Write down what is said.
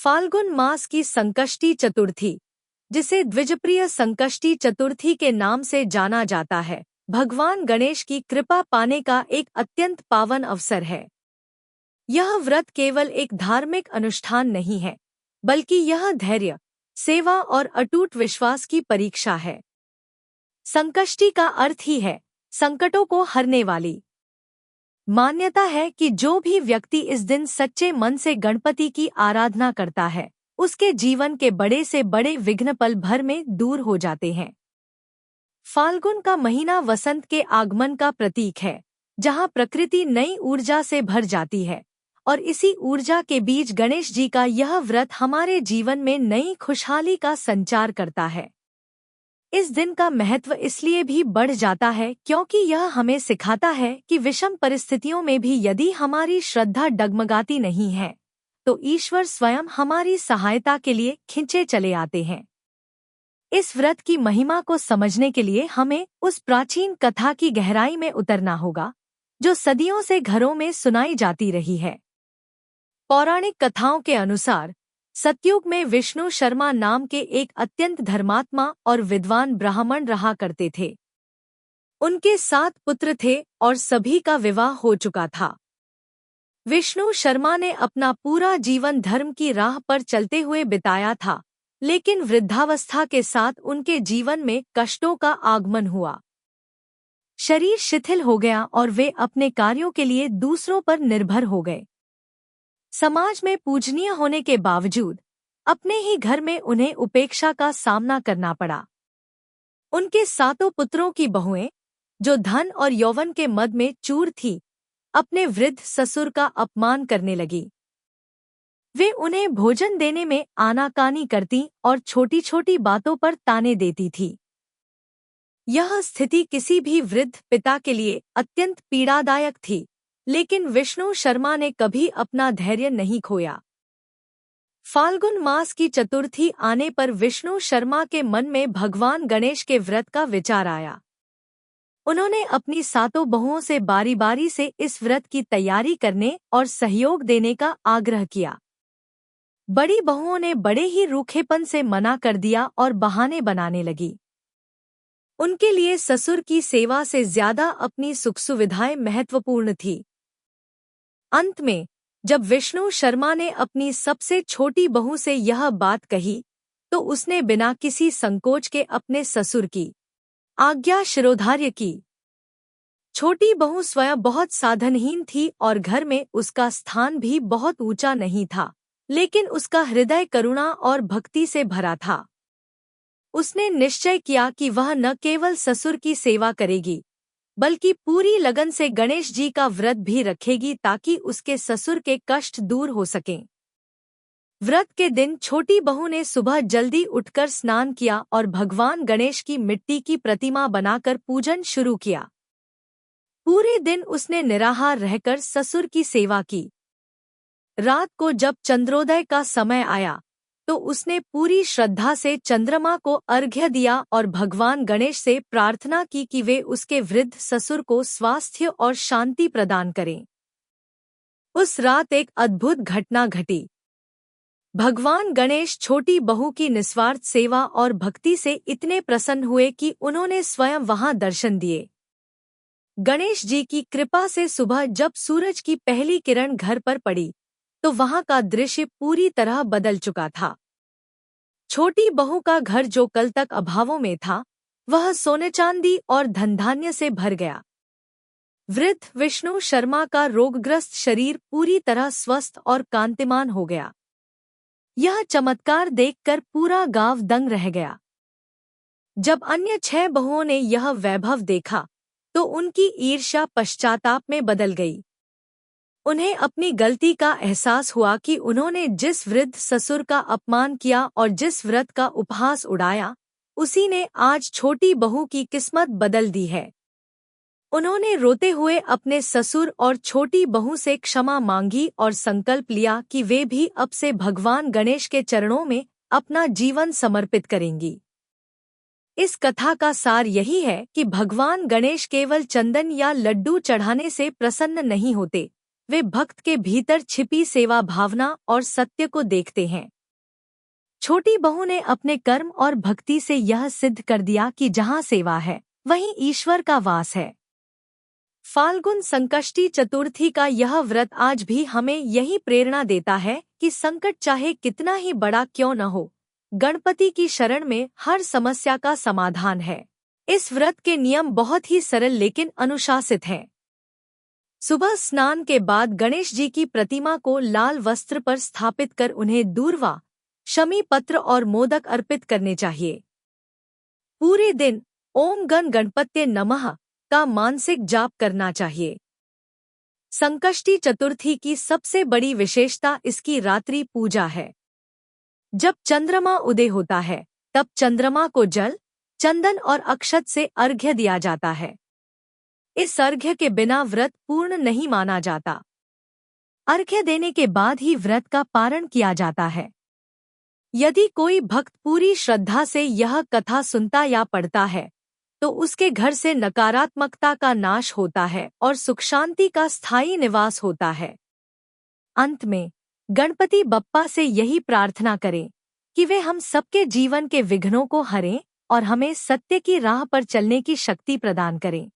फाल्गुन मास की संकष्टी चतुर्थी, जिसे द्विजप्रिय संकष्टी चतुर्थी के नाम से जाना जाता है, भगवान गणेश की कृपा पाने का एक अत्यंत पावन अवसर है। यह व्रत केवल एक धार्मिक अनुष्ठान नहीं है, बल्कि यह धैर्य, सेवा और अटूट विश्वास की परीक्षा है। संकष्टी का अर्थ ही है संकटों को हरने वाली। मान्यता है कि जो भी व्यक्ति इस दिन सच्चे मन से गणपति की आराधना करता है, उसके जीवन के बड़े से बड़े विघ्न पल भर में दूर हो जाते हैं। फाल्गुन का महीना वसंत के आगमन का प्रतीक है, जहां प्रकृति नई ऊर्जा से भर जाती है, और इसी ऊर्जा के बीच गणेश जी का यह व्रत हमारे जीवन में नई खुशहाली का संचार करता है। इस दिन का महत्व इसलिए भी बढ़ जाता है क्योंकि यह हमें सिखाता है कि विषम परिस्थितियों में भी यदि हमारी श्रद्धा डगमगाती नहीं है, तो ईश्वर स्वयं हमारी सहायता के लिए खिंचे चले आते हैं। इस व्रत की महिमा को समझने के लिए हमें उस प्राचीन कथा की गहराई में उतरना होगा, जो सदियों से घरों में सुनाई जाती रही है। पौराणिक कथाओं के अनुसार सतयुग में विष्णु शर्मा नाम के एक अत्यंत धर्मात्मा और विद्वान ब्राह्मण रहा करते थे। उनके 7 पुत्र थे और सभी का विवाह हो चुका था। विष्णु शर्मा ने अपना पूरा जीवन धर्म की राह पर चलते हुए बिताया था, लेकिन वृद्धावस्था के साथ उनके जीवन में कष्टों का आगमन हुआ। शरीर शिथिल हो गया और वे अपने कार्यों के लिए दूसरों पर निर्भर हो गए। समाज में पूजनीय होने के बावजूद अपने ही घर में उन्हें उपेक्षा का सामना करना पड़ा। उनके 7 पुत्रों की बहुएं, जो धन और यौवन के मद में चूर थी, अपने वृद्ध ससुर का अपमान करने लगी। वे उन्हें भोजन देने में आनाकानी करती और छोटी छोटी बातों पर ताने देती थी। यह स्थिति किसी भी वृद्ध पिता के लिए अत्यंत पीड़ादायक थी, लेकिन विष्णु शर्मा ने कभी अपना धैर्य नहीं खोया। फाल्गुन मास की चतुर्थी आने पर विष्णु शर्मा के मन में भगवान गणेश के व्रत का विचार आया। उन्होंने अपनी 7 बहुओं से बारी बारी से इस व्रत की तैयारी करने और सहयोग देने का आग्रह किया। बड़ी बहुओं ने बड़े ही रूखेपन से मना कर दिया और बहाने बनाने लगी। उनके लिए ससुर की सेवा से ज्यादा अपनी सुख सुविधाएं महत्वपूर्ण थी। अंत में जब विष्णु शर्मा ने अपनी सबसे छोटी बहू से यह बात कही, तो उसने बिना किसी संकोच के अपने ससुर की आज्ञा शिरोधार्य की। छोटी बहू स्वयं बहुत साधनहीन थी और घर में उसका स्थान भी बहुत ऊंचा नहीं था, लेकिन उसका हृदय करुणा और भक्ति से भरा था। उसने निश्चय किया कि वह न केवल ससुर की सेवा करेगी, बल्कि पूरी लगन से गणेश जी का व्रत भी रखेगी ताकि उसके ससुर के कष्ट दूर हो सकें। व्रत के दिन छोटी बहू ने सुबह जल्दी उठकर स्नान किया और भगवान गणेश की मिट्टी की प्रतिमा बनाकर पूजन शुरू किया। पूरे दिन उसने निराहार रहकर ससुर की सेवा की। रात को जब चंद्रोदय का समय आया, तो उसने पूरी श्रद्धा से चंद्रमा को अर्घ्य दिया और भगवान गणेश से प्रार्थना की कि वे उसके वृद्ध ससुर को स्वास्थ्य और शांति प्रदान करें। उस रात एक अद्भुत घटना घटी। भगवान गणेश छोटी बहू की निस्वार्थ सेवा और भक्ति से इतने प्रसन्न हुए कि उन्होंने स्वयं वहां दर्शन दिए। गणेश जी की कृपा से सुबह जब सूरज की पहली किरण घर पर पड़ी, तो वहां का दृश्य पूरी तरह बदल चुका था। छोटी बहू का घर जो कल तक अभावों में था, वह सोने चांदी और धन धान्य से भर गया। वृद्ध विष्णु शर्मा का रोगग्रस्त शरीर पूरी तरह स्वस्थ और कांतिमान हो गया। यह चमत्कार देखकर पूरा गांव दंग रह गया। जब अन्य 6 बहुओं ने यह वैभव देखा, तो उनकी ईर्ष्या पश्चाताप में बदल गई। उन्हें अपनी गलती का एहसास हुआ कि उन्होंने जिस वृद्ध ससुर का अपमान किया और जिस व्रत का उपहास उड़ाया, उसी ने आज छोटी बहू की किस्मत बदल दी है। उन्होंने रोते हुए अपने ससुर और छोटी बहू से क्षमा मांगी और संकल्प लिया कि वे भी अब से भगवान गणेश के चरणों में अपना जीवन समर्पित करेंगी। इस कथा का सार यही है कि भगवान गणेश केवल चंदन या लड्डू चढ़ाने से प्रसन्न नहीं होते, वे भक्त के भीतर छिपी सेवा भावना और सत्य को देखते हैं। छोटी बहू ने अपने कर्म और भक्ति से यह सिद्ध कर दिया कि जहाँ सेवा है वहीं ईश्वर का वास है। फाल्गुन संकष्टी चतुर्थी का यह व्रत आज भी हमें यही प्रेरणा देता है कि संकट चाहे कितना ही बड़ा क्यों न हो, गणपति की शरण में हर समस्या का समाधान है। इस व्रत के नियम बहुत ही सरल लेकिन अनुशासित हैं। सुबह स्नान के बाद गणेश जी की प्रतिमा को लाल वस्त्र पर स्थापित कर उन्हें दूर्वा, शमी पत्र और मोदक अर्पित करने चाहिए। पूरे दिन ओम गण गणपत्ये नमः का मानसिक जाप करना चाहिए। संकष्टी चतुर्थी की सबसे बड़ी विशेषता इसकी रात्रि पूजा है। जब चंद्रमा उदय होता है तब चंद्रमा को जल, चंदन और अक्षत से अर्घ्य दिया जाता है। इस अर्घ्य के बिना व्रत पूर्ण नहीं माना जाता। अर्घ्य देने के बाद ही व्रत का पारण किया जाता है। यदि कोई भक्त पूरी श्रद्धा से यह कथा सुनता या पढ़ता है तो उसके घर से नकारात्मकता का नाश होता है और सुख शांति का स्थायी निवास होता है। अंत में गणपति बप्पा से यही प्रार्थना करें कि वे हम सबके जीवन के विघ्नों को हरें और हमें सत्य की राह पर चलने की शक्ति प्रदान करें।